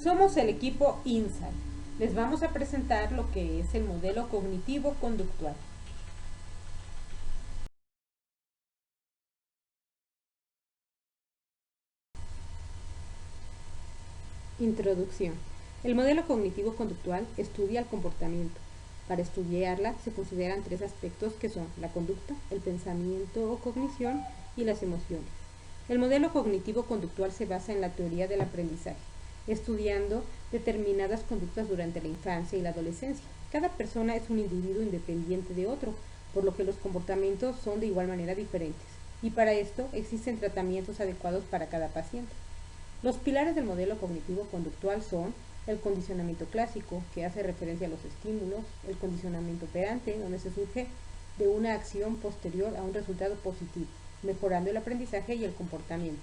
Somos el equipo INSAI. Les vamos a presentar lo que es el modelo cognitivo-conductual. Introducción. El modelo cognitivo-conductual estudia el comportamiento. Para estudiarla se consideran tres aspectos que son la conducta, el pensamiento o cognición y las emociones. El modelo cognitivo-conductual se basa en la teoría del aprendizaje, estudiando determinadas conductas durante la infancia y la adolescencia. Cada persona es un individuo independiente de otro, por lo que los comportamientos son de igual manera diferentes. Y para esto existen tratamientos adecuados para cada paciente. Los pilares del modelo cognitivo-conductual son el condicionamiento clásico, que hace referencia a los estímulos, el condicionamiento operante, donde se surge de una acción posterior a un resultado positivo, mejorando el aprendizaje y el comportamiento.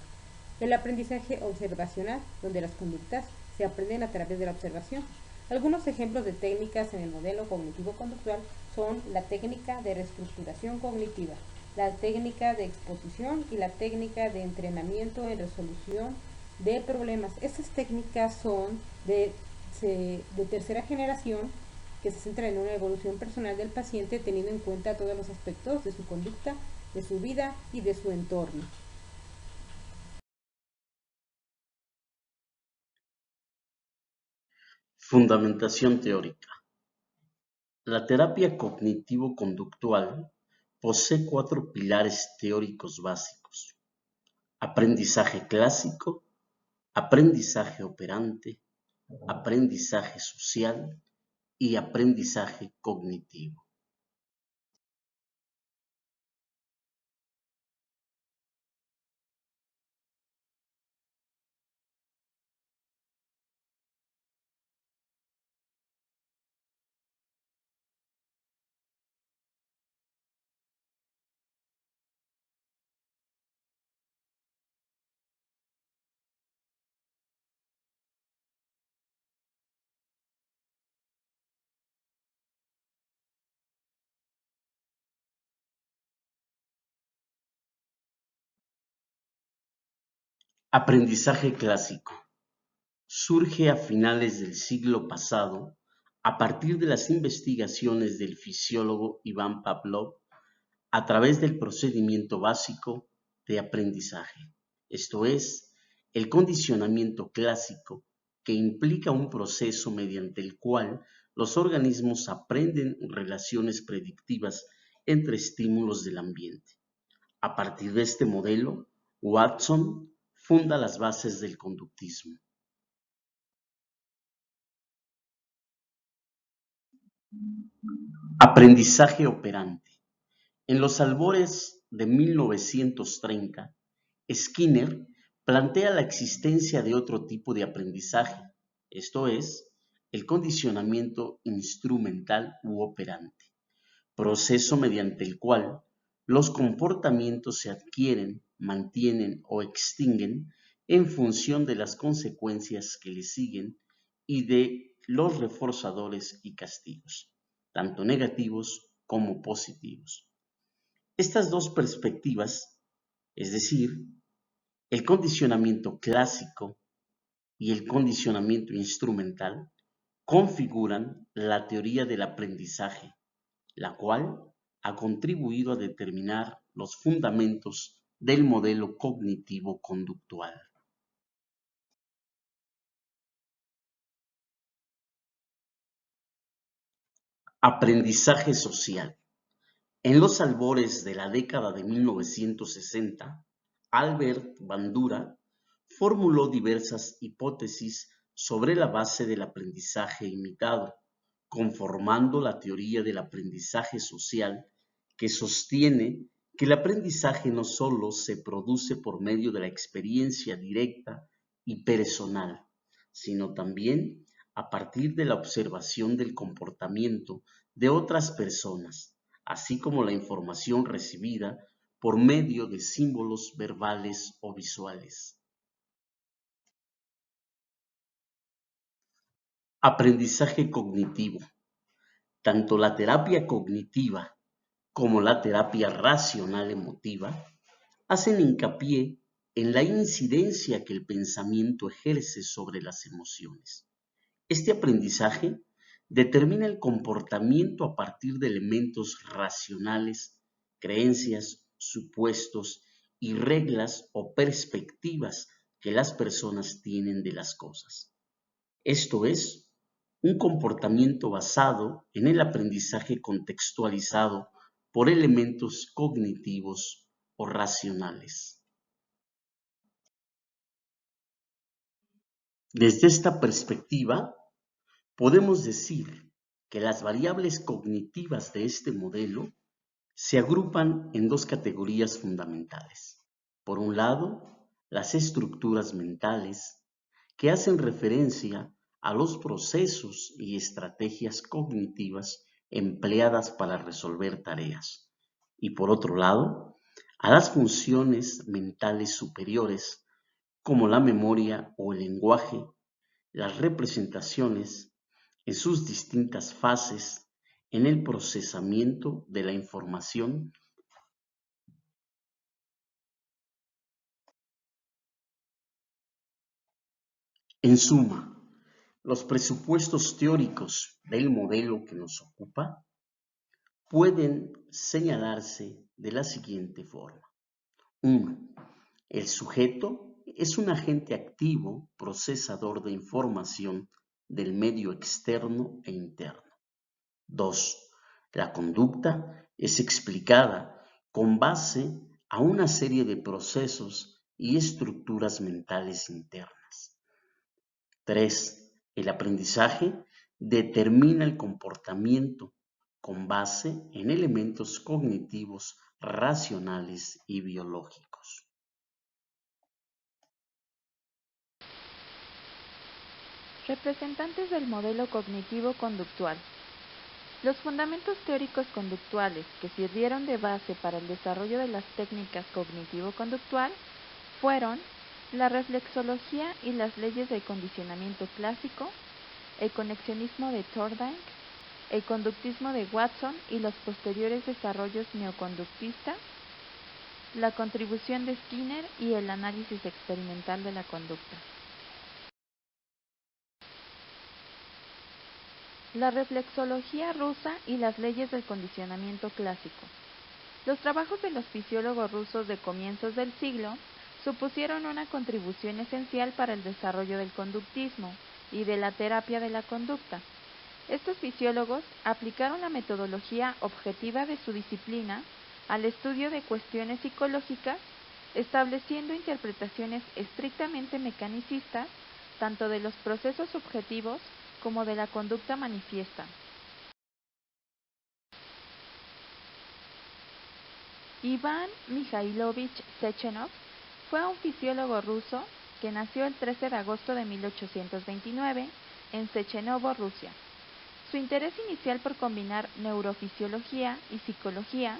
El aprendizaje observacional, donde las conductas se aprenden a través de la observación. Algunos ejemplos de técnicas en el modelo cognitivo-conductual son la técnica de reestructuración cognitiva, la técnica de exposición y la técnica de entrenamiento en resolución de problemas. Estas técnicas son de tercera generación que se centran en una evolución personal del paciente teniendo en cuenta todos los aspectos de su conducta, de su vida y de su entorno. Fundamentación teórica. La terapia cognitivo-conductual posee cuatro pilares teóricos básicos: aprendizaje clásico, aprendizaje operante, aprendizaje social y aprendizaje cognitivo. Aprendizaje clásico. Surge a finales del siglo pasado a partir de las investigaciones del fisiólogo Iván Pavlov a través del procedimiento básico de aprendizaje, esto es, el condicionamiento clásico, que implica un proceso mediante el cual los organismos aprenden relaciones predictivas entre estímulos del ambiente. A partir de este modelo, Watson funda las bases del conductismo. Aprendizaje operante. En los albores de 1930, Skinner plantea la existencia de otro tipo de aprendizaje, esto es, el condicionamiento instrumental u operante, proceso mediante el cual los comportamientos se adquieren, mantienen o extinguen en función de las consecuencias que le siguen y de los reforzadores y castigos, tanto negativos como positivos. Estas dos perspectivas, es decir, el condicionamiento clásico y el condicionamiento instrumental, configuran la teoría del aprendizaje, la cual ha contribuido a determinar los fundamentos del modelo cognitivo-conductual. Aprendizaje social. En los albores de la década de 1960, Albert Bandura formuló diversas hipótesis sobre la base del aprendizaje imitado, conformando la teoría del aprendizaje social, que sostiene que el aprendizaje no solo se produce por medio de la experiencia directa y personal, sino también a partir de la observación del comportamiento de otras personas, así como la información recibida por medio de símbolos verbales o visuales. Aprendizaje cognitivo. Tanto la terapia cognitiva como la terapia racional emotiva hacen hincapié en la incidencia que el pensamiento ejerce sobre las emociones. Este aprendizaje determina el comportamiento a partir de elementos racionales, creencias, supuestos y reglas o perspectivas que las personas tienen de las cosas. Esto es, un comportamiento basado en el aprendizaje contextualizado por elementos cognitivos o racionales. Desde esta perspectiva, podemos decir que las variables cognitivas de este modelo se agrupan en dos categorías fundamentales. Por un lado, las estructuras mentales, que hacen referencia a los procesos y estrategias cognitivas empleadas para resolver tareas. Y por otro lado, a las funciones mentales superiores, como la memoria o el lenguaje, las representaciones en sus distintas fases en el procesamiento de la información. En suma, los presupuestos teóricos del modelo que nos ocupa pueden señalarse de la siguiente forma. 1. El sujeto es un agente activo, procesador de información del medio externo e interno. 2. La conducta es explicada con base a una serie de procesos y estructuras mentales internas. 3. El aprendizaje determina el comportamiento con base en elementos cognitivos, racionales y biológicos. Representantes del modelo cognitivo-conductual. Los fundamentos teóricos conductuales que sirvieron de base para el desarrollo de las técnicas cognitivo-conductual fueron la reflexología y las leyes del condicionamiento clásico, el conexionismo de Thorndike, el conductismo de Watson y los posteriores desarrollos neoconductistas, la contribución de Skinner y el análisis experimental de la conducta. La reflexología rusa y las leyes del condicionamiento clásico. Los trabajos de los fisiólogos rusos de comienzos del siglo supusieron una contribución esencial para el desarrollo del conductismo y de la terapia de la conducta. Estos fisiólogos aplicaron la metodología objetiva de su disciplina al estudio de cuestiones psicológicas, estableciendo interpretaciones estrictamente mecanicistas tanto de los procesos subjetivos como de la conducta manifiesta. Iván Mikhailovich Sechenov fue un fisiólogo ruso que nació el 13 de agosto de 1829 en Sechenovo, Rusia. Su interés inicial por combinar neurofisiología y psicología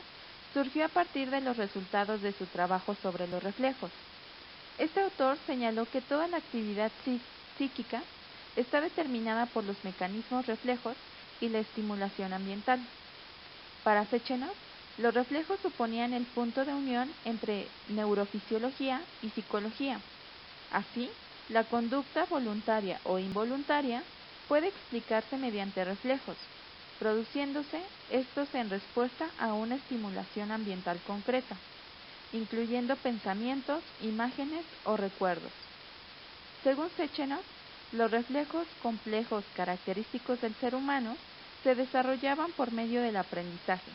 surgió a partir de los resultados de su trabajo sobre los reflejos. Este autor señaló que toda la actividad psíquica está determinada por los mecanismos reflejos y la estimulación ambiental. Para Sechenov, los reflejos suponían el punto de unión entre neurofisiología y psicología. Así, la conducta voluntaria o involuntaria puede explicarse mediante reflejos, produciéndose estos en respuesta a una estimulación ambiental concreta, incluyendo pensamientos, imágenes o recuerdos. Según Sechenov, los reflejos complejos característicos del ser humano se desarrollaban por medio del aprendizaje.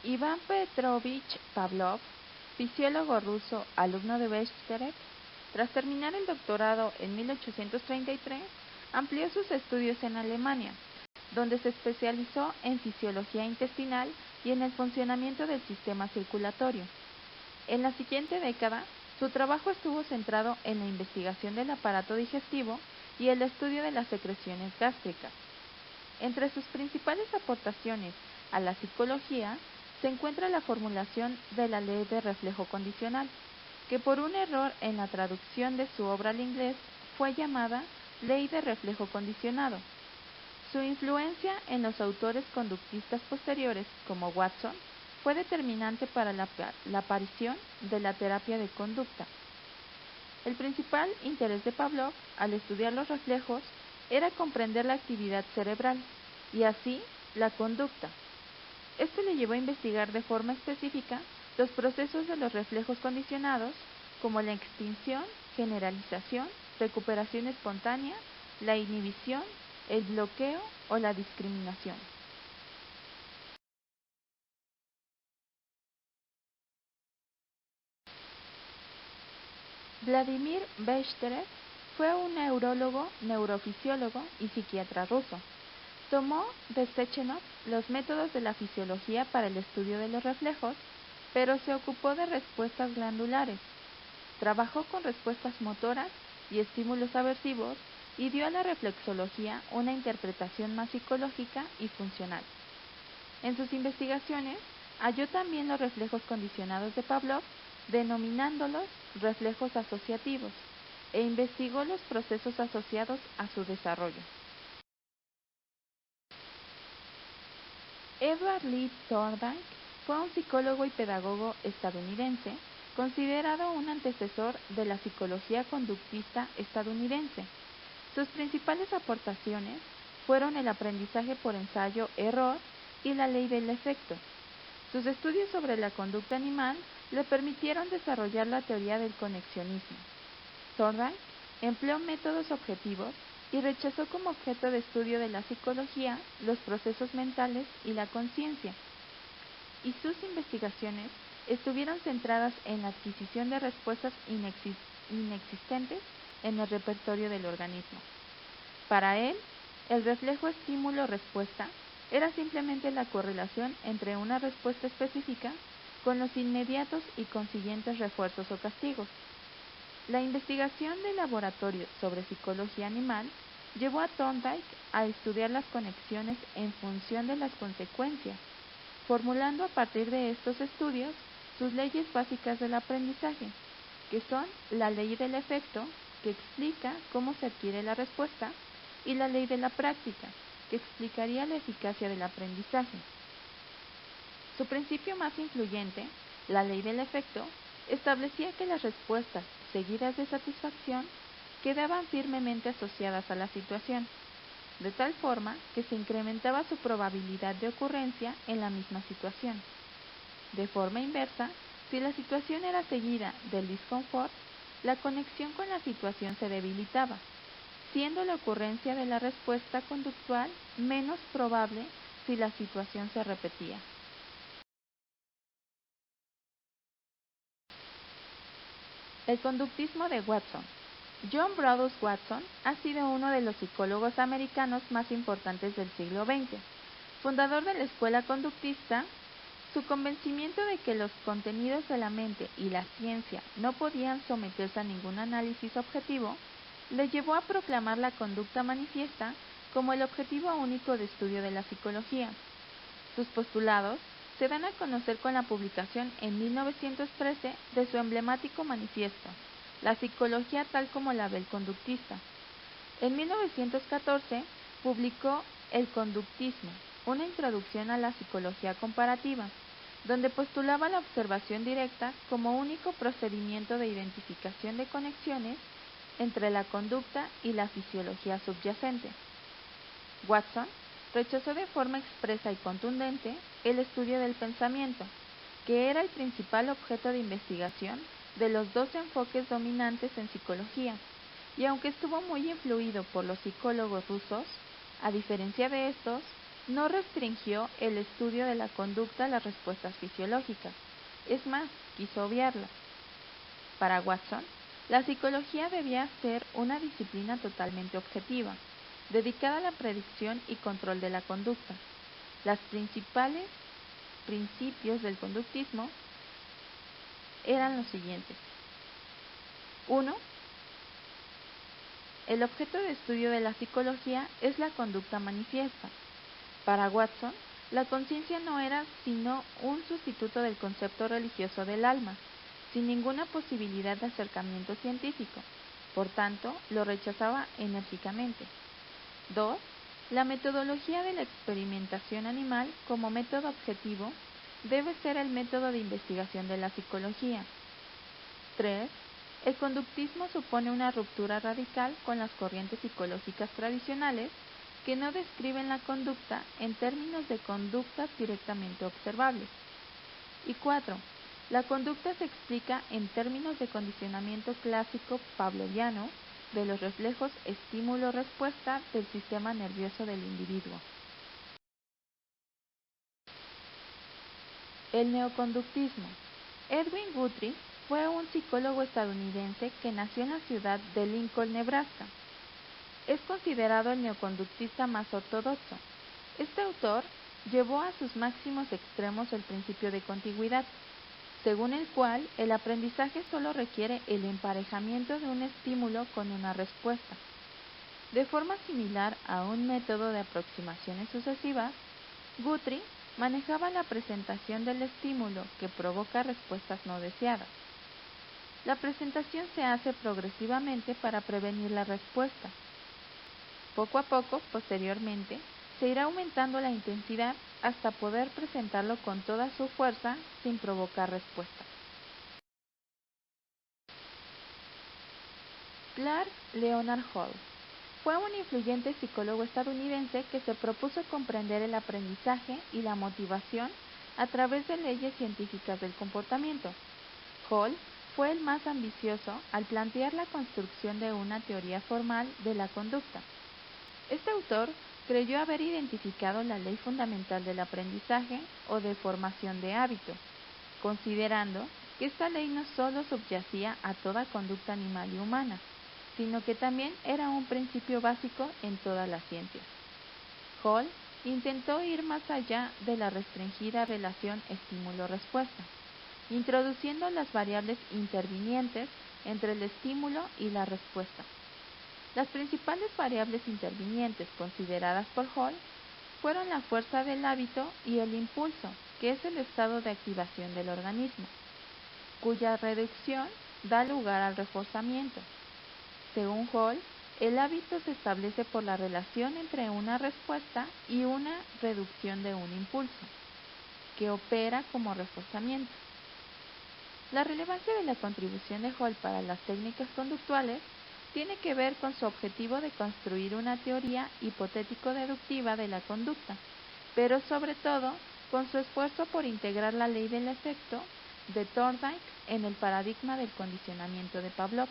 Iván Petrovich Pavlov, fisiólogo ruso, alumno de Bechterev, tras terminar el doctorado en 1833, amplió sus estudios en Alemania, donde se especializó en fisiología intestinal y en el funcionamiento del sistema circulatorio. En la siguiente década, su trabajo estuvo centrado en la investigación del aparato digestivo y el estudio de las secreciones gástricas. Entre sus principales aportaciones a la psicología se encuentra la formulación de la ley de reflejo condicional, que por un error en la traducción de su obra al inglés fue llamada ley de reflejo condicionado. Su influencia en los autores conductistas posteriores, como Watson, fue determinante para la aparición de la terapia de conducta. El principal interés de Pavlov al estudiar los reflejos era comprender la actividad cerebral y así la conducta. Esto le llevó a investigar de forma específica los procesos de los reflejos condicionados, como la extinción, generalización, recuperación espontánea, la inhibición, el bloqueo o la discriminación. Vladimir Bechterev fue un neurólogo, neurofisiólogo y psiquiatra ruso. Tomó de Sechenov los métodos de la fisiología para el estudio de los reflejos, pero se ocupó de respuestas glandulares. Trabajó con respuestas motoras y estímulos aversivos y dio a la reflexología una interpretación más psicológica y funcional. En sus investigaciones halló también los reflejos condicionados de Pavlov, denominándolos reflejos asociativos, e investigó los procesos asociados a su desarrollo. Edward Lee Thorndike fue un psicólogo y pedagogo estadounidense, considerado un antecesor de la psicología conductista estadounidense. Sus principales aportaciones fueron el aprendizaje por ensayo-error y la ley del efecto. Sus estudios sobre la conducta animal le permitieron desarrollar la teoría del conexionismo. Thorndike empleó métodos objetivos y rechazó como objeto de estudio de la psicología los procesos mentales y la conciencia, y sus investigaciones estuvieron centradas en la adquisición de respuestas inexistentes en el repertorio del organismo. Para él, el reflejo estímulo-respuesta era simplemente la correlación entre una respuesta específica con los inmediatos y consiguientes refuerzos o castigos. La investigación de laboratorio sobre psicología animal llevó a Thorndike a estudiar las conexiones en función de las consecuencias, formulando a partir de estos estudios sus leyes básicas del aprendizaje, que son la ley del efecto, que explica cómo se adquiere la respuesta, y la ley de la práctica, que explicaría la eficacia del aprendizaje. Su principio más influyente, la ley del efecto, establecía que las respuestas seguidas de satisfacción quedaban firmemente asociadas a la situación, de tal forma que se incrementaba su probabilidad de ocurrencia en la misma situación. De forma inversa, si la situación era seguida del disconfort, la conexión con la situación se debilitaba, siendo la ocurrencia de la respuesta conductual menos probable si la situación se repetía. El conductismo de Watson. John Brodus Watson ha sido uno de los psicólogos americanos más importantes del siglo XX. Fundador de la escuela conductista, su convencimiento de que los contenidos de la mente y la ciencia no podían someterse a ningún análisis objetivo, le llevó a proclamar la conducta manifiesta como el objetivo único de estudio de la psicología. Sus postulados se dan a conocer con la publicación en 1913 de su emblemático manifiesto, La psicología tal como la ve el conductista. En 1914 publicó El conductismo, una introducción a la psicología comparativa, donde postulaba la observación directa como único procedimiento de identificación de conexiones entre la conducta y la fisiología subyacente. Watson rechazó de forma expresa y contundente el estudio del pensamiento, que era el principal objeto de investigación de los dos enfoques dominantes en psicología, y aunque estuvo muy influido por los psicólogos rusos, a diferencia de estos, no restringió el estudio de la conducta a las respuestas fisiológicas, es más, quiso obviarlas. Para Watson, la psicología debía ser una disciplina totalmente objetiva, dedicada a la predicción y control de la conducta. Los principales principios del conductismo eran los siguientes. 1. El objeto de estudio de la psicología es la conducta manifiesta. Para Watson, la conciencia no era sino un sustituto del concepto religioso del alma, sin ninguna posibilidad de acercamiento científico. Por tanto, lo rechazaba enérgicamente. 2. La metodología de la experimentación animal como método objetivo debe ser el método de investigación de la psicología. 3. El conductismo supone una ruptura radical con las corrientes psicológicas tradicionales que no describen la conducta en términos de conductas directamente observables. Y 4. La conducta se explica en términos de condicionamiento clásico pavloviano de los reflejos estímulo-respuesta del sistema nervioso del individuo. El neoconductismo. Edwin Guthrie fue un psicólogo estadounidense que nació en la ciudad de Lincoln, Nebraska. Es considerado el neoconductista más ortodoxo. Este autor llevó a sus máximos extremos el principio de contigüidad, según el cual el aprendizaje solo requiere el emparejamiento de un estímulo con una respuesta. De forma similar a un método de aproximaciones sucesivas, Guthrie manejaba la presentación del estímulo que provoca respuestas no deseadas. La presentación se hace progresivamente para prevenir la respuesta. Poco a poco, posteriormente, se irá aumentando la intensidad hasta poder presentarlo con toda su fuerza sin provocar respuesta. Clark Leonard Hall fue un influyente psicólogo estadounidense que se propuso comprender el aprendizaje y la motivación a través de leyes científicas del comportamiento. Hall fue el más ambicioso al plantear la construcción de una teoría formal de la conducta. Este autor creyó haber identificado la ley fundamental del aprendizaje o de formación de hábito, considerando que esta ley no solo subyacía a toda conducta animal y humana, sino que también era un principio básico en todas las ciencias. Hall intentó ir más allá de la restringida relación estímulo-respuesta, introduciendo las variables intervinientes entre el estímulo y la respuesta. Las principales variables intervinientes consideradas por Hall fueron la fuerza del hábito y el impulso, que es el estado de activación del organismo, cuya reducción da lugar al reforzamiento. Según Hall, el hábito se establece por la relación entre una respuesta y una reducción de un impulso, que opera como reforzamiento. La relevancia de la contribución de Hall para las técnicas conductuales tiene que ver con su objetivo de construir una teoría hipotético-deductiva de la conducta, pero sobre todo con su esfuerzo por integrar la ley del efecto de Thorndike en el paradigma del condicionamiento de Pavlov.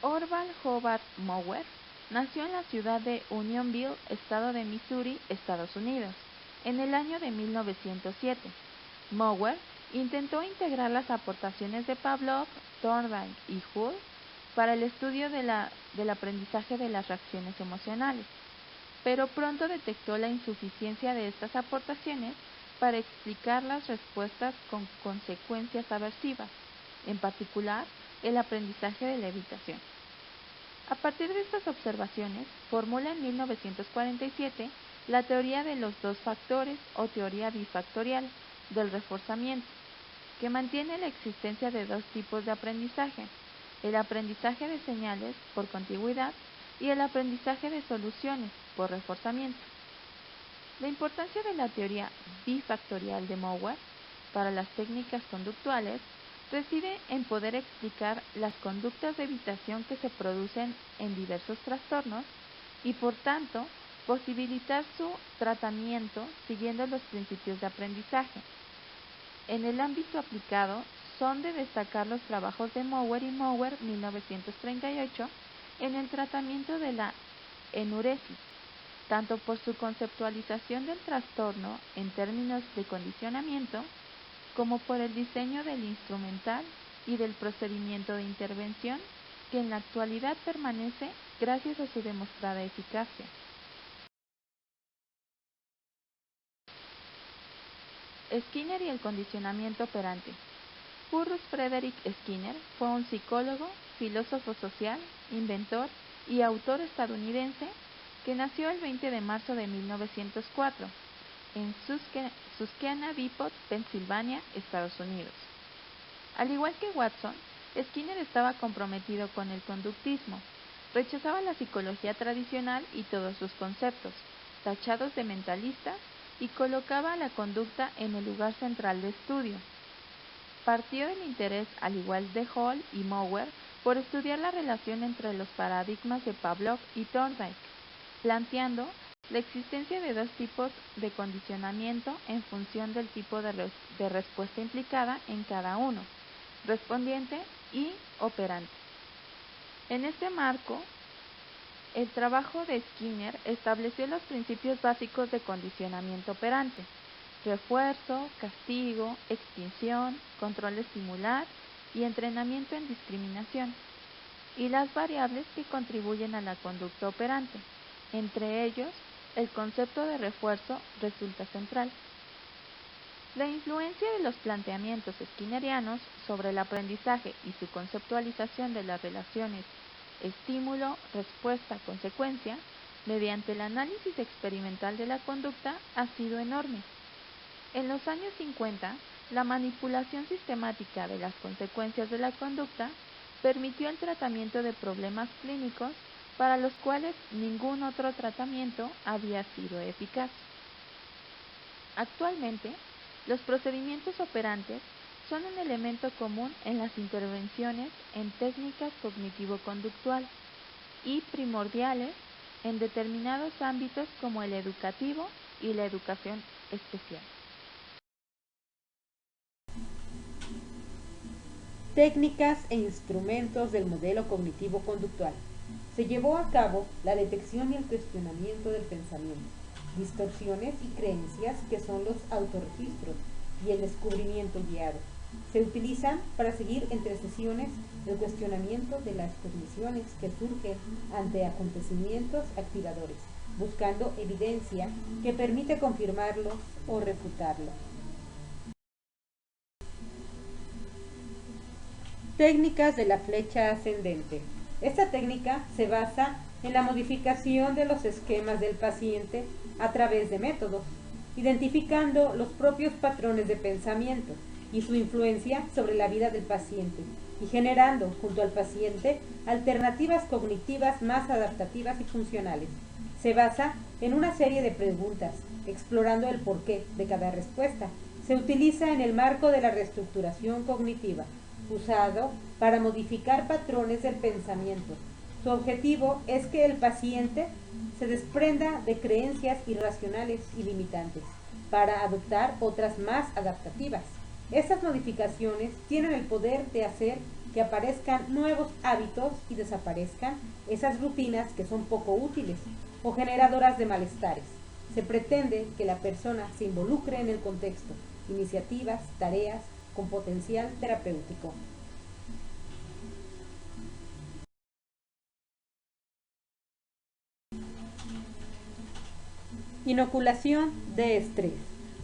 Orval Hobart Mower nació en la ciudad de Unionville, estado de Missouri, Estados Unidos, en el año de 1907. Mower intentó integrar las aportaciones de Pavlov, Thorndike y Hull para el estudio del aprendizaje de las reacciones emocionales, pero pronto detectó la insuficiencia de estas aportaciones para explicar las respuestas con consecuencias aversivas, en particular el aprendizaje de la evitación. A partir de estas observaciones, formula en 1947 la teoría de los dos factores o teoría bifactorial del reforzamiento, que mantiene la existencia de dos tipos de aprendizaje: el aprendizaje de señales por contigüidad y el aprendizaje de soluciones por reforzamiento. La importancia de la teoría bifactorial de Mower para las técnicas conductuales reside en poder explicar las conductas de evitación que se producen en diversos trastornos y, por tanto, posibilitar su tratamiento siguiendo los principios de aprendizaje. En el ámbito aplicado, son de destacar los trabajos de Mower y Mower 1938 en el tratamiento de la enuresis, tanto por su conceptualización del trastorno en términos de condicionamiento, como por el diseño del instrumental y del procedimiento de intervención, que en la actualidad permanece gracias a su demostrada eficacia. Skinner y el condicionamiento operante. Burrus Frederick Skinner fue un psicólogo, filósofo social, inventor y autor estadounidense que nació el 20 de marzo de 1904 en Susquehanna Depot, Pensilvania, Estados Unidos. Al igual que Watson, Skinner estaba comprometido con el conductismo, Rechazaba la psicología tradicional y todos sus conceptos, tachados de mentalistas, y colocaba a la conducta en el lugar central de estudio. Partió del interés, al igual de Hall y Mauer, por estudiar la relación entre los paradigmas de Pavlov y Thorndike, planteando la existencia de dos tipos de condicionamiento en función del tipo de respuesta implicada en cada uno, respondiente y operante. En este marco, el trabajo de Skinner estableció los principios básicos de condicionamiento operante: refuerzo, castigo, extinción, control estimular y entrenamiento en discriminación, y las variables que contribuyen a la conducta operante. Entre ellos, el concepto de refuerzo resulta central. La influencia de los planteamientos skinnerianos sobre el aprendizaje y su conceptualización de las relaciones estímulo, respuesta, consecuencia, mediante el análisis experimental de la conducta, ha sido enorme. En los años 50, la manipulación sistemática de las consecuencias de la conducta permitió el tratamiento de problemas clínicos para los cuales ningún otro tratamiento había sido eficaz. Actualmente, los procedimientos operantes son un elemento común en las intervenciones en técnicas cognitivo-conductual y primordiales en determinados ámbitos como el educativo y la educación especial. Técnicas e instrumentos del modelo cognitivo-conductual. Se llevó a cabo la detección y el cuestionamiento del pensamiento, distorsiones y creencias que son los autorregistros y el descubrimiento guiado. Se utilizan para seguir entre sesiones el cuestionamiento de las cogniciones que surgen ante acontecimientos activadores, buscando evidencia que permite confirmarlos o refutarlos. Técnicas de la flecha ascendente. Esta técnica se basa en la modificación de los esquemas del paciente a través de métodos, identificando los propios patrones de pensamiento y su influencia sobre la vida del paciente, y generando junto al paciente alternativas cognitivas más adaptativas y funcionales. Se basa en una serie de preguntas, explorando el porqué de cada respuesta. Se utiliza en el marco de la reestructuración cognitiva, usado para modificar patrones del pensamiento. Su objetivo es que el paciente se desprenda de creencias irracionales y limitantes para adoptar otras más adaptativas. Estas modificaciones tienen el poder de hacer que aparezcan nuevos hábitos y desaparezcan esas rutinas que son poco útiles o generadoras de malestares. Se pretende que la persona se involucre en el contexto, iniciativas, tareas con potencial terapéutico. Inoculación de estrés.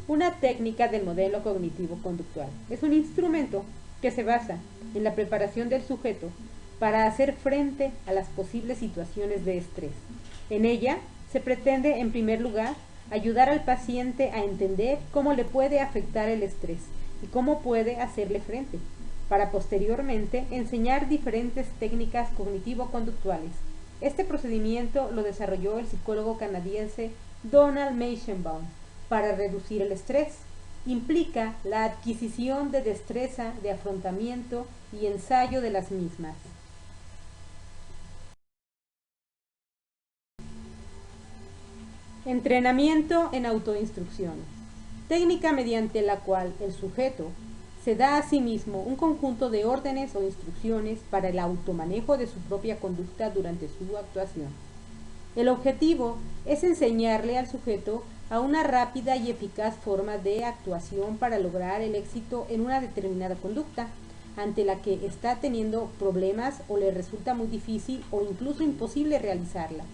Una técnica del modelo cognitivo-conductual. Es un instrumento que se basa en la preparación del sujeto para hacer frente a las posibles situaciones de estrés. En ella se pretende, en primer lugar, ayudar al paciente a entender cómo le puede afectar el estrés y cómo puede hacerle frente, para posteriormente enseñar diferentes técnicas cognitivo-conductuales. Este procedimiento lo desarrolló el psicólogo canadiense Donald Meichenbaum para reducir el estrés. Implica la adquisición de destreza de afrontamiento y ensayo de las mismas. Entrenamiento en autoinstrucciones. Técnica mediante la cual el sujeto se da a sí mismo un conjunto de órdenes o instrucciones para el automanejo de su propia conducta durante su actuación. El objetivo es enseñarle al sujeto a una rápida y eficaz forma de actuación para lograr el éxito en una determinada conducta, ante la que está teniendo problemas o le resulta muy difícil o incluso imposible realizarla.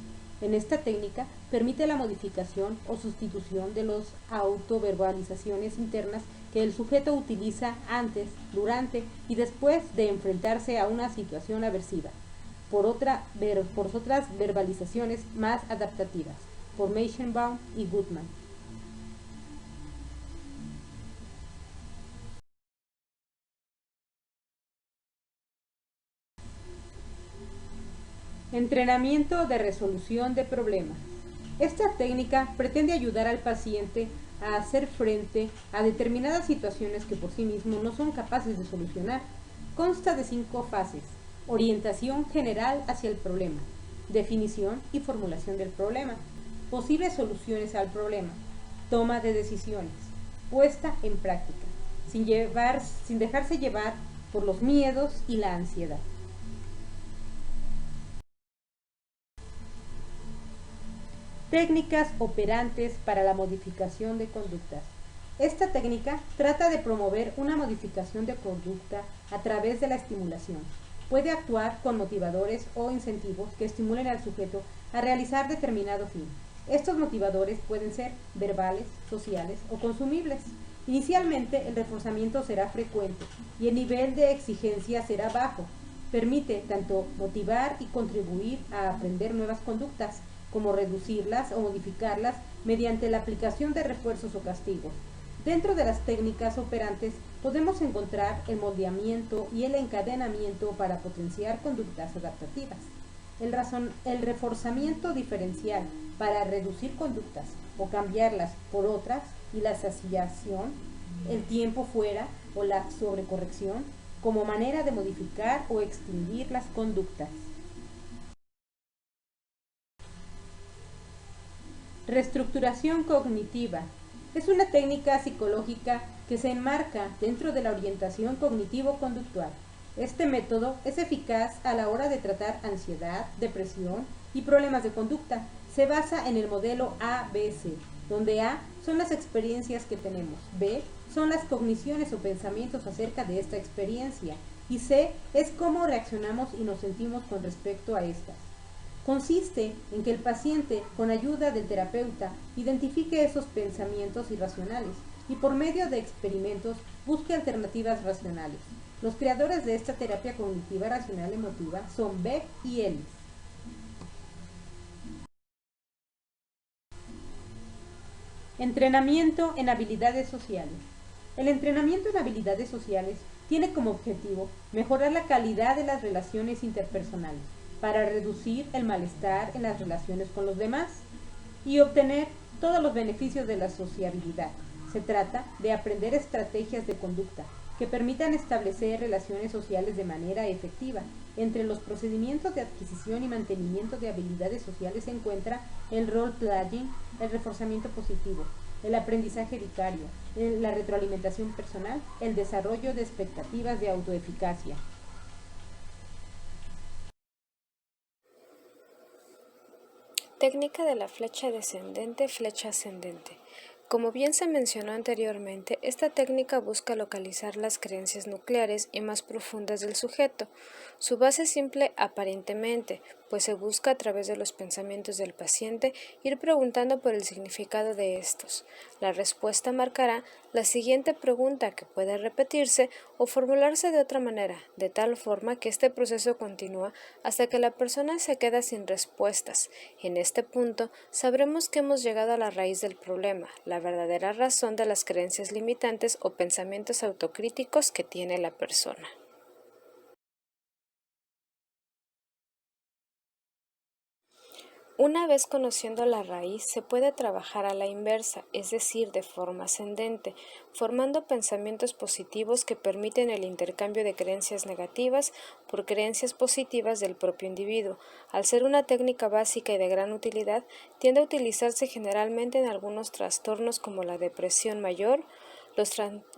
En esta técnica permite la modificación o sustitución de las autoverbalizaciones internas que el sujeto utiliza antes, durante y después de enfrentarse a una situación aversiva, por otras verbalizaciones más adaptativas, por Meichenbaum y Goodman. Entrenamiento de resolución de problemas. Esta técnica pretende ayudar al paciente a hacer frente a determinadas situaciones que por sí mismo no son capaces de solucionar. Consta de 5 fases: orientación general hacia el problema, definición y formulación del problema, posibles soluciones al problema, toma de decisiones, puesta en práctica, sin dejarse llevar por los miedos y la ansiedad. Técnicas operantes para la modificación de conductas. Esta técnica trata de promover una modificación de conducta a través de la estimulación. Puede actuar con motivadores o incentivos que estimulen al sujeto a realizar determinado fin. Estos motivadores pueden ser verbales, sociales o consumibles. Inicialmente el reforzamiento será frecuente y el nivel de exigencia será bajo. Permite tanto motivar y contribuir a aprender nuevas conductas, como reducirlas o modificarlas mediante la aplicación de refuerzos o castigos. Dentro de las técnicas operantes podemos encontrar el moldeamiento y el encadenamiento para potenciar conductas adaptativas, el reforzamiento diferencial para reducir conductas o cambiarlas por otras, y la saciación, el tiempo fuera o la sobrecorrección como manera de modificar o extinguir las conductas. Reestructuración cognitiva. Es una técnica psicológica que se enmarca dentro de la orientación cognitivo-conductual. Este método es eficaz a la hora de tratar ansiedad, depresión y problemas de conducta. Se basa en el modelo ABC, donde A son las experiencias que tenemos, B son las cogniciones o pensamientos acerca de esta experiencia y C es cómo reaccionamos y nos sentimos con respecto a estas. Consiste en que el paciente, con ayuda del terapeuta, identifique esos pensamientos irracionales y por medio de experimentos busque alternativas racionales. Los creadores de esta terapia cognitiva racional emotiva son Beck y Ellis. Entrenamiento en habilidades sociales. El entrenamiento en habilidades sociales tiene como objetivo mejorar la calidad de las relaciones interpersonales, para reducir el malestar en las relaciones con los demás y obtener todos los beneficios de la sociabilidad. Se trata de aprender estrategias de conducta que permitan establecer relaciones sociales de manera efectiva. Entre los procedimientos de adquisición y mantenimiento de habilidades sociales se encuentra el role-playing, el reforzamiento positivo, el aprendizaje vicario, la retroalimentación personal, el desarrollo de expectativas de autoeficacia. Técnica de la flecha descendente, flecha ascendente. Como bien se mencionó anteriormente, esta técnica busca localizar las creencias nucleares y más profundas del sujeto. Su base es simple aparentemente, pues se busca a través de los pensamientos del paciente ir preguntando por el significado de estos. La respuesta marcará la siguiente pregunta, que puede repetirse o formularse de otra manera, de tal forma que este proceso continúa hasta que la persona se queda sin respuestas. En este punto sabremos que hemos llegado a la raíz del problema, la verdadera razón de las creencias limitantes o pensamientos autocríticos que tiene la persona. Una vez conociendo la raíz, se puede trabajar a la inversa, es decir, de forma ascendente, formando pensamientos positivos que permiten el intercambio de creencias negativas por creencias positivas del propio individuo. Al ser una técnica básica y de gran utilidad, tiende a utilizarse generalmente en algunos trastornos como la depresión mayor, los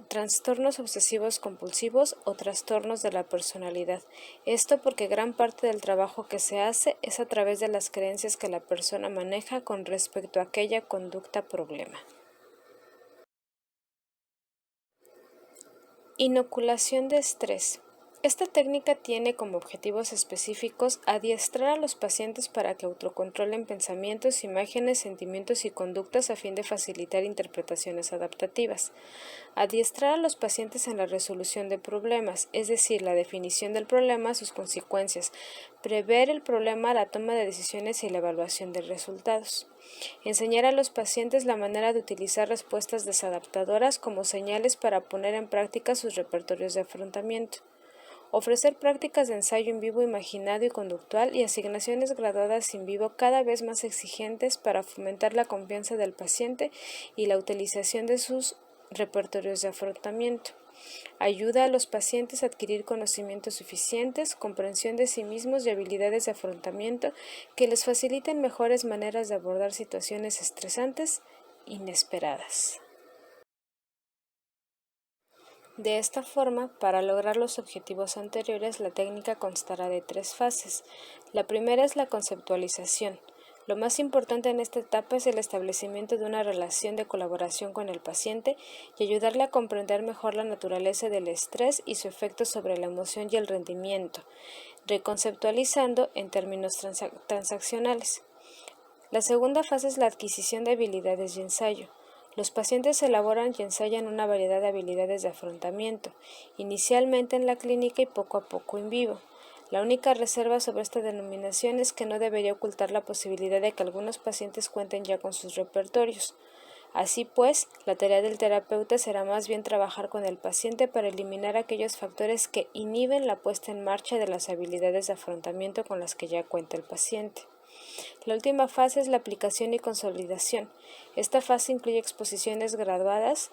trastornos obsesivos compulsivos o trastornos de la personalidad. Esto porque gran parte del trabajo que se hace es a través de las creencias que la persona maneja con respecto a aquella conducta problema. Inoculación de estrés. Esta técnica tiene como objetivos específicos adiestrar a los pacientes para que autocontrolen pensamientos, imágenes, sentimientos y conductas a fin de facilitar interpretaciones adaptativas. Adiestrar a los pacientes en la resolución de problemas, es decir, la definición del problema, sus consecuencias, prever el problema, la toma de decisiones y la evaluación de resultados. Enseñar a los pacientes la manera de utilizar respuestas desadaptadoras como señales para poner en práctica sus repertorios de afrontamiento. ofrecer prácticas de ensayo en vivo imaginado y conductual y asignaciones graduadas in vivo cada vez más exigentes para fomentar la confianza del paciente y la utilización de sus repertorios de afrontamiento. Ayuda a los pacientes a adquirir conocimientos suficientes, comprensión de sí mismos y habilidades de afrontamiento que les faciliten mejores maneras de abordar situaciones estresantes inesperadas. De esta forma, para lograr los objetivos anteriores, la técnica constará de 3 fases. La primera es la conceptualización. Lo más importante en esta etapa es el establecimiento de una relación de colaboración con el paciente y ayudarle a comprender mejor la naturaleza del estrés y su efecto sobre la emoción y el rendimiento, reconceptualizando en términos transaccionales. La segunda fase es la adquisición de habilidades y ensayo. Los pacientes elaboran y ensayan una variedad de habilidades de afrontamiento, inicialmente en la clínica y poco a poco en vivo. La única reserva sobre esta denominación es que no debería ocultar la posibilidad de que algunos pacientes cuenten ya con sus repertorios. Así pues, la tarea del terapeuta será más bien trabajar con el paciente para eliminar aquellos factores que inhiben la puesta en marcha de las habilidades de afrontamiento con las que ya cuenta el paciente. La última fase es la aplicación y consolidación. Esta fase incluye exposiciones graduadas,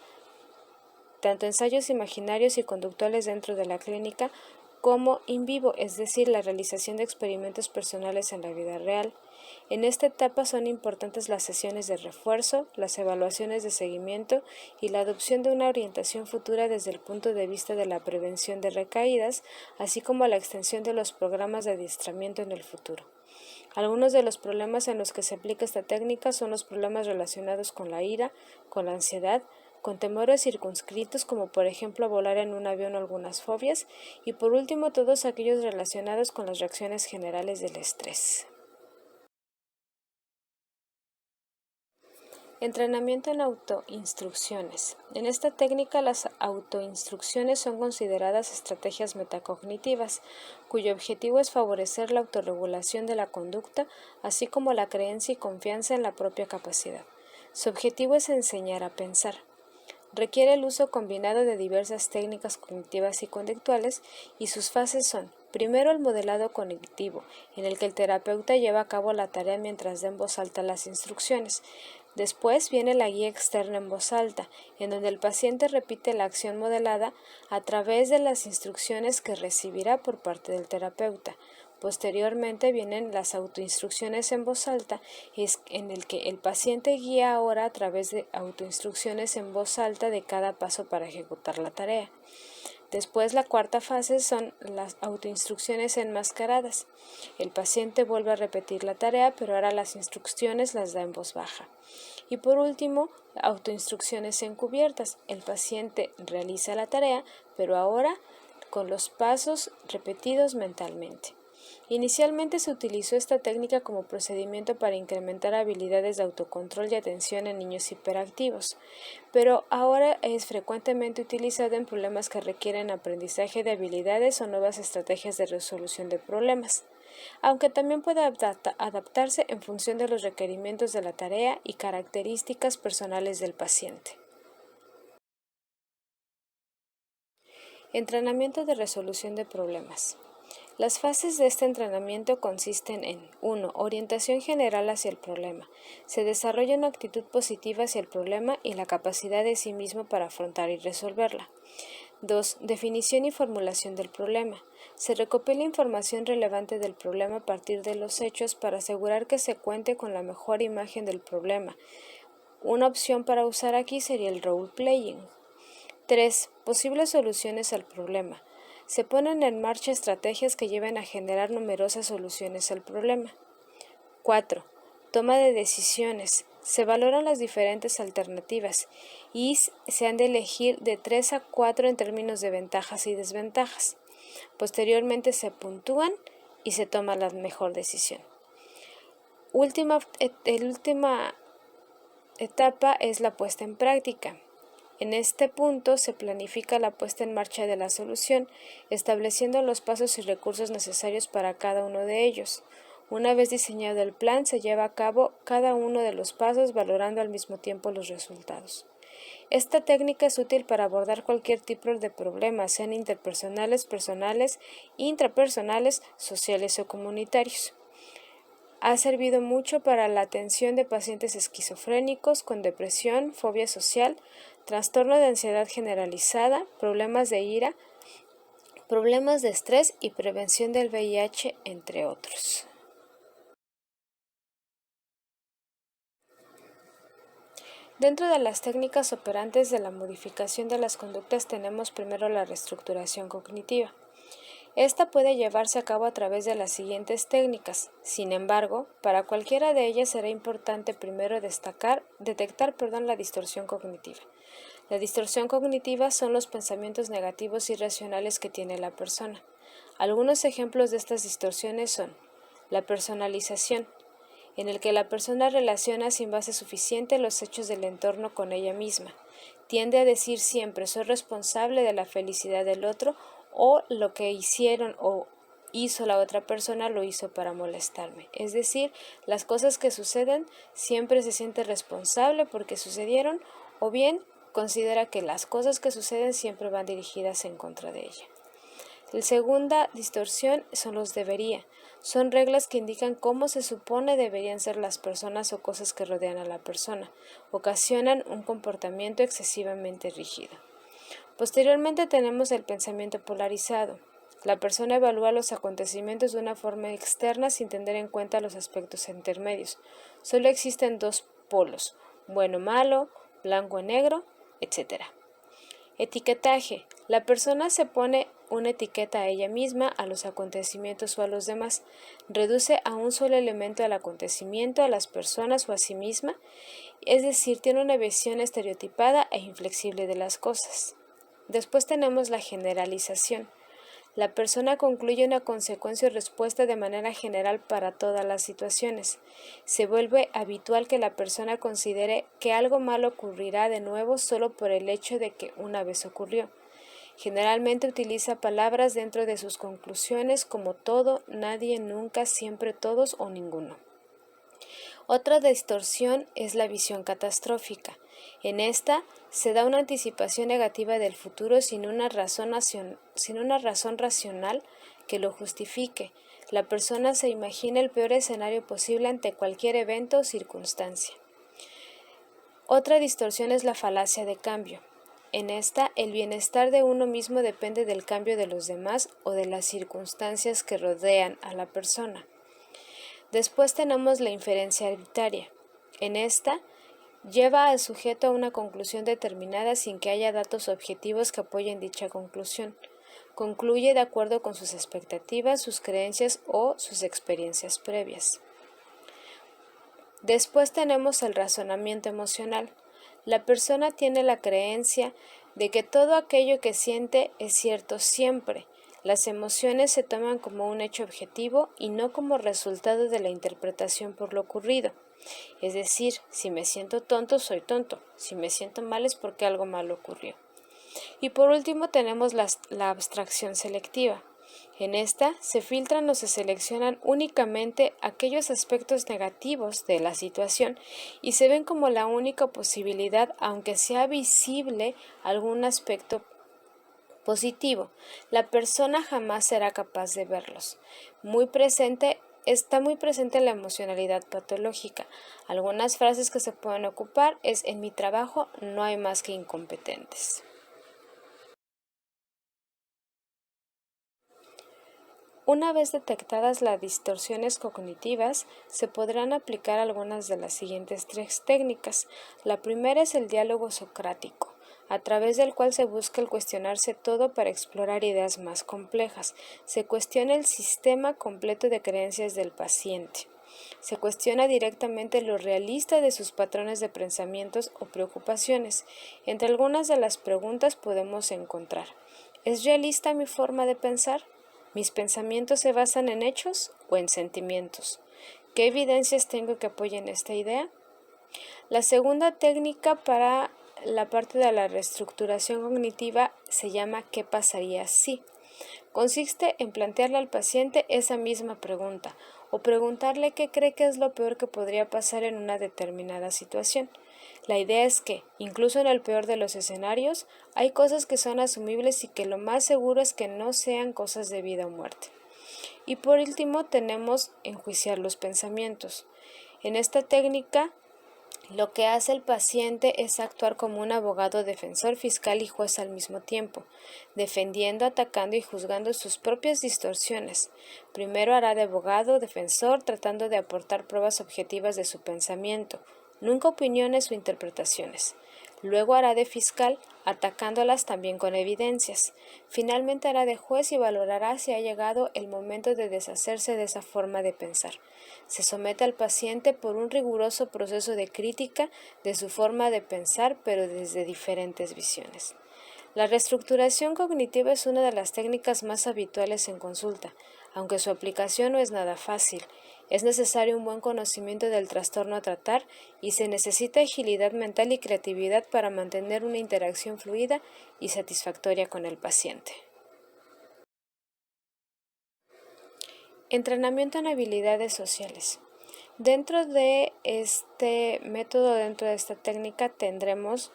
tanto ensayos imaginarios y conductuales dentro de la clínica, como in vivo, es decir, la realización de experimentos personales en la vida real. En esta etapa son importantes las sesiones de refuerzo, las evaluaciones de seguimiento y la adopción de una orientación futura desde el punto de vista de la prevención de recaídas, así como la extensión de los programas de adiestramiento en el futuro. Algunos de los problemas en los que se aplica esta técnica son los problemas relacionados con la ira, con la ansiedad, con temores circunscritos como por ejemplo volar en un avión o algunas fobias, y por último todos aquellos relacionados con las reacciones generales del estrés. Entrenamiento en autoinstrucciones. En esta técnica las autoinstrucciones son consideradas estrategias metacognitivas, cuyo objetivo es favorecer la autorregulación de la conducta, así como la creencia y confianza en la propia capacidad. Su objetivo es enseñar a pensar. Requiere el uso combinado de diversas técnicas cognitivas y conductuales, y sus fases son: primero, el modelado cognitivo, en el que el terapeuta lleva a cabo la tarea mientras da en voz alta las instrucciones. Después viene la guía externa en voz alta, en donde el paciente repite la acción modelada a través de las instrucciones que recibirá por parte del terapeuta. Posteriormente vienen las autoinstrucciones en voz alta, en el que el paciente guía ahora a través de autoinstrucciones en voz alta de cada paso para ejecutar la tarea. Después, la cuarta fase son las autoinstrucciones enmascaradas. El paciente vuelve a repetir la tarea, pero ahora las instrucciones las da en voz baja. Y por último, autoinstrucciones encubiertas. El paciente realiza la tarea, pero ahora con los pasos repetidos mentalmente. Inicialmente se utilizó esta técnica como procedimiento para incrementar habilidades de autocontrol y atención en niños hiperactivos, pero ahora es frecuentemente utilizado en problemas que requieren aprendizaje de habilidades o nuevas estrategias de resolución de problemas, aunque también puede adaptarse en función de los requerimientos de la tarea y características personales del paciente. Entrenamiento de resolución de problemas. Las fases de este entrenamiento consisten en 1. Orientación general hacia el problema. Se desarrolla una actitud positiva hacia el problema y la capacidad de sí mismo para afrontar y resolverla. 2. Definición y formulación del problema. Se recopila información relevante del problema a partir de los hechos para asegurar que se cuente con la mejor imagen del problema. Una opción para usar aquí sería el role-playing. 3. Posibles soluciones al problema. Se ponen en marcha estrategias que lleven a generar numerosas soluciones al problema. 4. Toma de decisiones. Se valoran las diferentes alternativas y se han de elegir de 3 a 4 en términos de ventajas y desventajas. Posteriormente se puntúan y se toma la mejor decisión. Última etapa es la puesta en práctica. En este punto se planifica la puesta en marcha de la solución, estableciendo los pasos y recursos necesarios para cada uno de ellos. Una vez diseñado el plan, se lleva a cabo cada uno de los pasos, valorando al mismo tiempo los resultados. Esta técnica es útil para abordar cualquier tipo de problemas, sean interpersonales, personales, intrapersonales, sociales o comunitarios. Ha servido mucho para la atención de pacientes esquizofrénicos con depresión, fobia social, trastorno de ansiedad generalizada, problemas de ira, problemas de estrés y prevención del VIH, entre otros. Dentro de las técnicas operantes de la modificación de las conductas tenemos primero la reestructuración cognitiva. Esta puede llevarse a cabo a través de las siguientes técnicas. Sin embargo, para cualquiera de ellas será importante primero detectar la distorsión cognitiva. La distorsión cognitiva son los pensamientos negativos irracionales que tiene la persona. Algunos ejemplos de estas distorsiones son la personalización, en el que la persona relaciona sin base suficiente los hechos del entorno con ella misma. Tiende a decir siempre soy responsable de la felicidad del otro o lo que hicieron o hizo la otra persona lo hizo para molestarme. Es decir, las cosas que suceden siempre se siente responsable porque sucedieron o bien considera que las cosas que suceden siempre van dirigidas en contra de ella. La segunda distorsión son los debería. Son reglas que indican cómo se supone deberían ser las personas o cosas que rodean a la persona. Ocasionan un comportamiento excesivamente rígido. Posteriormente tenemos el pensamiento polarizado. La persona evalúa los acontecimientos de una forma externa sin tener en cuenta los aspectos intermedios. Solo existen dos polos, bueno o malo, blanco o negro, etc. Etiquetaje. La persona se pone una etiqueta a ella misma, a los acontecimientos o a los demás. Reduce a un solo elemento al acontecimiento, a las personas o a sí misma, es decir, tiene una visión estereotipada e inflexible de las cosas. Después tenemos la generalización. La persona concluye una consecuencia y respuesta de manera general para todas las situaciones. Se vuelve habitual que la persona considere que algo malo ocurrirá de nuevo solo por el hecho de que una vez ocurrió. Generalmente utiliza palabras dentro de sus conclusiones como todo, nadie, nunca, siempre, todos o ninguno. Otra distorsión es la visión catastrófica. En esta se da una anticipación negativa del futuro sin una razón racional que lo justifique. La persona se imagina el peor escenario posible ante cualquier evento o circunstancia. Otra distorsión es la falacia de cambio. En esta, el bienestar de uno mismo depende del cambio de los demás o de las circunstancias que rodean a la persona. Después tenemos la inferencia arbitraria. En esta, lleva al sujeto a una conclusión determinada sin que haya datos objetivos que apoyen dicha conclusión. Concluye de acuerdo con sus expectativas, sus creencias o sus experiencias previas. Después tenemos el razonamiento emocional. La persona tiene la creencia de que todo aquello que siente es cierto siempre. Las emociones se toman como un hecho objetivo y no como resultado de la interpretación por lo ocurrido. Es decir, si me siento tonto, soy tonto. Si me siento mal es porque algo malo ocurrió. Y por último tenemos la abstracción selectiva. En esta se filtran o se seleccionan únicamente aquellos aspectos negativos de la situación y se ven como la única posibilidad, aunque sea visible algún aspecto positivo. La persona jamás será capaz de verlos. Está muy presente la emocionalidad patológica. Algunas frases que se pueden ocupar es: en mi trabajo no hay más que incompetentes. Una vez detectadas las distorsiones cognitivas, se podrán aplicar algunas de las siguientes tres técnicas. La primera es el diálogo socrático, a través del cual se busca el cuestionarse todo para explorar ideas más complejas. Se cuestiona el sistema completo de creencias del paciente. Se cuestiona directamente lo realista de sus patrones de pensamientos o preocupaciones. Entre algunas de las preguntas podemos encontrar: ¿es realista mi forma de pensar? ¿Mis pensamientos se basan en hechos o en sentimientos? ¿Qué evidencias tengo que apoyen esta idea? La segunda técnica para la parte de la reestructuración cognitiva se llama ¿qué pasaría si? Consiste en plantearle al paciente esa misma pregunta o preguntarle qué cree que es lo peor que podría pasar en una determinada situación. La idea es que, incluso en el peor de los escenarios, hay cosas que son asumibles y que lo más seguro es que no sean cosas de vida o muerte. Y por último tenemos enjuiciar los pensamientos. En esta técnica, lo que hace el paciente es actuar como un abogado defensor, fiscal y juez al mismo tiempo, defendiendo, atacando y juzgando sus propias distorsiones. Primero hará de abogado defensor, tratando de aportar pruebas objetivas de su pensamiento, nunca opiniones o interpretaciones. Luego hará de fiscal, atacándolas también con evidencias. Finalmente hará de juez y valorará si ha llegado el momento de deshacerse de esa forma de pensar. Se somete al paciente por un riguroso proceso de crítica de su forma de pensar, pero desde diferentes visiones. La reestructuración cognitiva es una de las técnicas más habituales en consulta, aunque su aplicación no es nada fácil. Es necesario un buen conocimiento del trastorno a tratar y se necesita agilidad mental y creatividad para mantener una interacción fluida y satisfactoria con el paciente. Entrenamiento en habilidades sociales. Dentro de este método, dentro de esta técnica, tendremos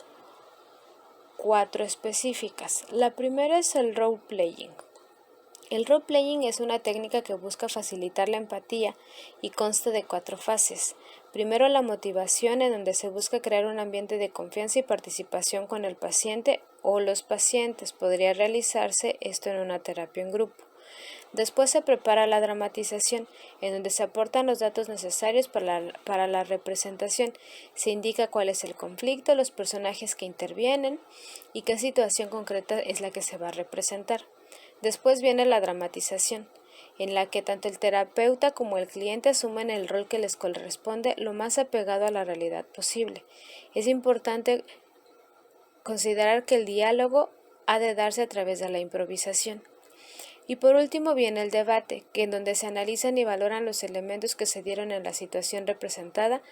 4 específicas. La primera es el role-playing. El role-playing es una técnica que busca facilitar la empatía y consta de 4 fases. Primero, la motivación, en donde se busca crear un ambiente de confianza y participación con el paciente o los pacientes. Podría realizarse esto en una terapia en grupo. Después se prepara la dramatización, en donde se aportan los datos necesarios para la representación. Se indica cuál es el conflicto, los personajes que intervienen y qué situación concreta es la que se va a representar. Después viene la dramatización, en la que tanto el terapeuta como el cliente asumen el rol que les corresponde lo más apegado a la realidad posible. Es importante considerar que el diálogo ha de darse a través de la improvisación. Y por último viene el debate, en donde se analizan y valoran los elementos que se dieron en la situación representada,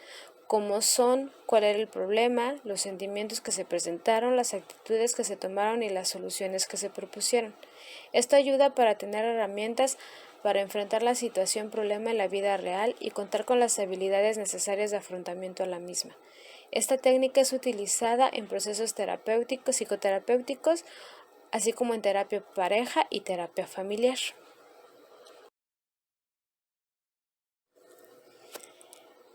como son, cuál era el problema, los sentimientos que se presentaron, las actitudes que se tomaron y las soluciones que se propusieron. Esto ayuda para tener herramientas para enfrentar la situación problema en la vida real y contar con las habilidades necesarias de afrontamiento a la misma. Esta técnica es utilizada en procesos terapéuticos, psicoterapéuticos, así como en terapia pareja y terapia familiar.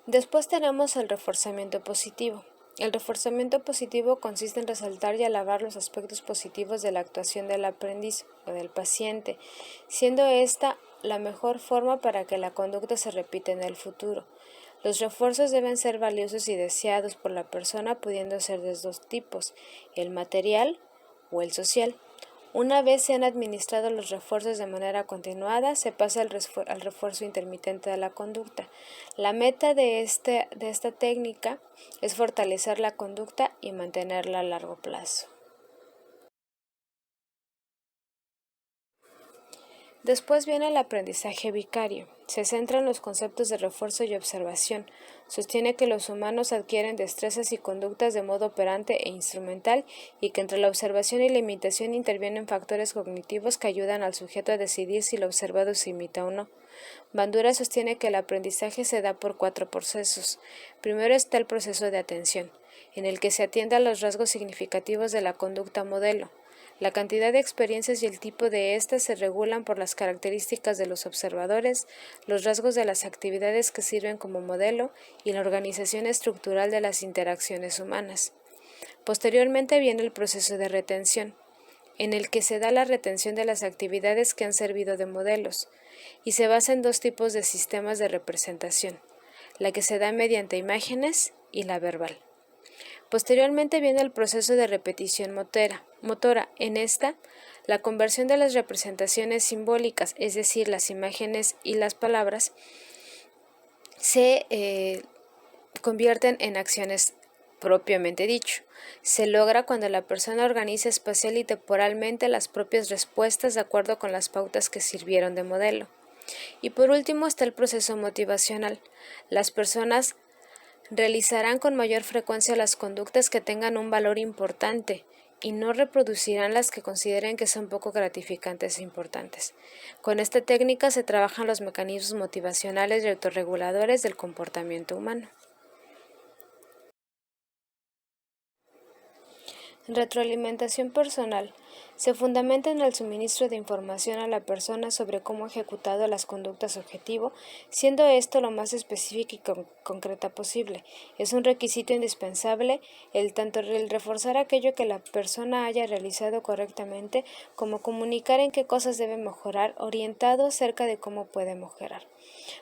Después tenemos el reforzamiento positivo. El reforzamiento positivo consiste en resaltar y alabar los aspectos positivos de la actuación del aprendiz o del paciente, siendo esta la mejor forma para que la conducta se repita en el futuro. Los refuerzos deben ser valiosos y deseados por la persona, pudiendo ser de 2 tipos, el material o el social. Una vez se han administrado los refuerzos de manera continuada, se pasa al refuerzo intermitente de la conducta. La meta de esta técnica es fortalecer la conducta y mantenerla a largo plazo. Después viene el aprendizaje vicario. Se centra en los conceptos de refuerzo y observación. Sostiene que los humanos adquieren destrezas y conductas de modo operante e instrumental y que entre la observación y la imitación intervienen factores cognitivos que ayudan al sujeto a decidir si lo observado se imita o no. Bandura sostiene que el aprendizaje se da por 4 procesos. Primero está el proceso de atención, en el que se atiende a los rasgos significativos de la conducta modelo. La cantidad de experiencias y el tipo de éstas se regulan por las características de los observadores, los rasgos de las actividades que sirven como modelo y la organización estructural de las interacciones humanas. Posteriormente viene el proceso de retención, en el que se da la retención de las actividades que han servido de modelos, y se basa en 2 tipos de sistemas de representación, la que se da mediante imágenes y la verbal. Posteriormente viene el proceso de repetición motora. En esta, la conversión de las representaciones simbólicas, es decir, las imágenes y las palabras, se convierten en acciones propiamente dicho. Se logra cuando la persona organiza espacial y temporalmente las propias respuestas de acuerdo con las pautas que sirvieron de modelo. Y por último está el proceso motivacional. Las personas realizarán con mayor frecuencia las conductas que tengan un valor importante y no reproducirán las que consideren que son poco gratificantes e importantes. Con esta técnica se trabajan los mecanismos motivacionales y autorreguladores del comportamiento humano. Retroalimentación personal. Se fundamenta en el suministro de información a la persona sobre cómo ha ejecutado las conductas objetivo, siendo esto lo más específica y concreta posible. Es un requisito indispensable tanto el reforzar aquello que la persona haya realizado correctamente, como comunicar en qué cosas debe mejorar, orientado acerca de cómo puede mejorar.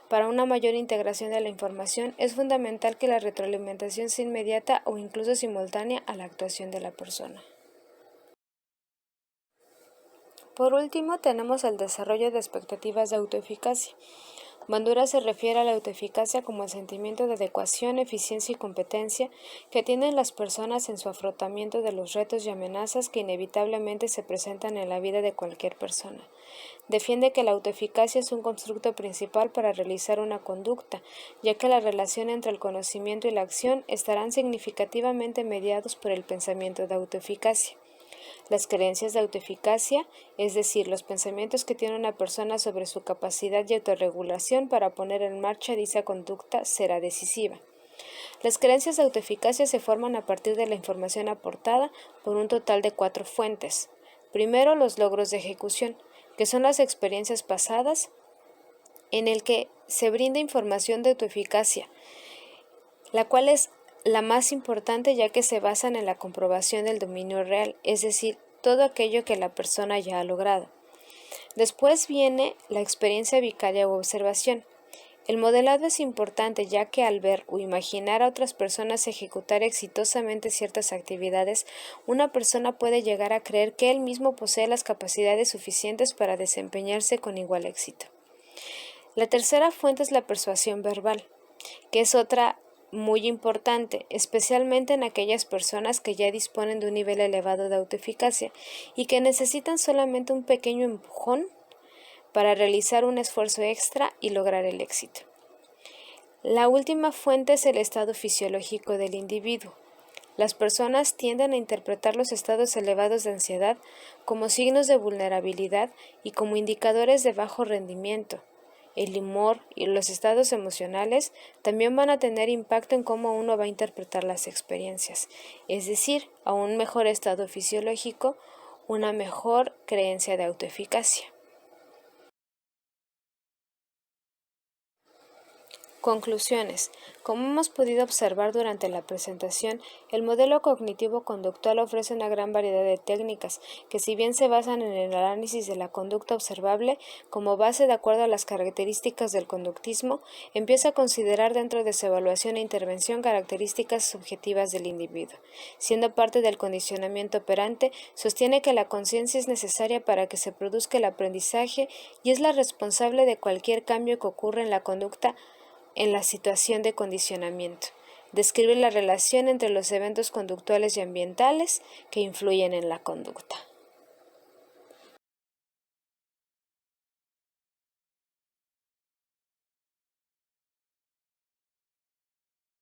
Para una mayor integración de la información, es fundamental que la retroalimentación sea inmediata o incluso simultánea a la actuación de la persona. Por último, tenemos el desarrollo de expectativas de autoeficacia. Bandura se refiere a la autoeficacia como el sentimiento de adecuación, eficiencia y competencia que tienen las personas en su afrontamiento de los retos y amenazas que inevitablemente se presentan en la vida de cualquier persona. Defiende que la autoeficacia es un constructo principal para realizar una conducta, ya que la relación entre el conocimiento y la acción estarán significativamente mediados por el pensamiento de autoeficacia. Las creencias de autoeficacia, es decir, los pensamientos que tiene una persona sobre su capacidad y autorregulación para poner en marcha dicha conducta, será decisiva. Las creencias de autoeficacia se forman a partir de la información aportada por un total de 4 fuentes. Primero, los logros de ejecución, que son las experiencias pasadas en el que se brinda información de autoeficacia, la cual es la más importante ya que se basan en la comprobación del dominio real, es decir, todo aquello que la persona ya ha logrado. Después viene la experiencia vicaria o observación. El modelado es importante ya que al ver o imaginar a otras personas ejecutar exitosamente ciertas actividades, una persona puede llegar a creer que él mismo posee las capacidades suficientes para desempeñarse con igual éxito. La tercera fuente es la persuasión verbal, que es otra muy importante, especialmente en aquellas personas que ya disponen de un nivel elevado de autoeficacia y que necesitan solamente un pequeño empujón para realizar un esfuerzo extra y lograr el éxito. La última fuente es el estado fisiológico del individuo. Las personas tienden a interpretar los estados elevados de ansiedad como signos de vulnerabilidad y como indicadores de bajo rendimiento. El humor y los estados emocionales también van a tener impacto en cómo uno va a interpretar las experiencias, es decir, a un mejor estado fisiológico, una mejor creencia de autoeficacia. Conclusiones. Como hemos podido observar durante la presentación, el modelo cognitivo-conductual ofrece una gran variedad de técnicas que, si bien se basan en el análisis de la conducta observable como base de acuerdo a las características del conductismo, empieza a considerar dentro de su evaluación e intervención características subjetivas del individuo. Siendo parte del condicionamiento operante, sostiene que la conciencia es necesaria para que se produzca el aprendizaje y es la responsable de cualquier cambio que ocurra en la conducta en la situación de condicionamiento. Describe la relación entre los eventos conductuales y ambientales que influyen en la conducta.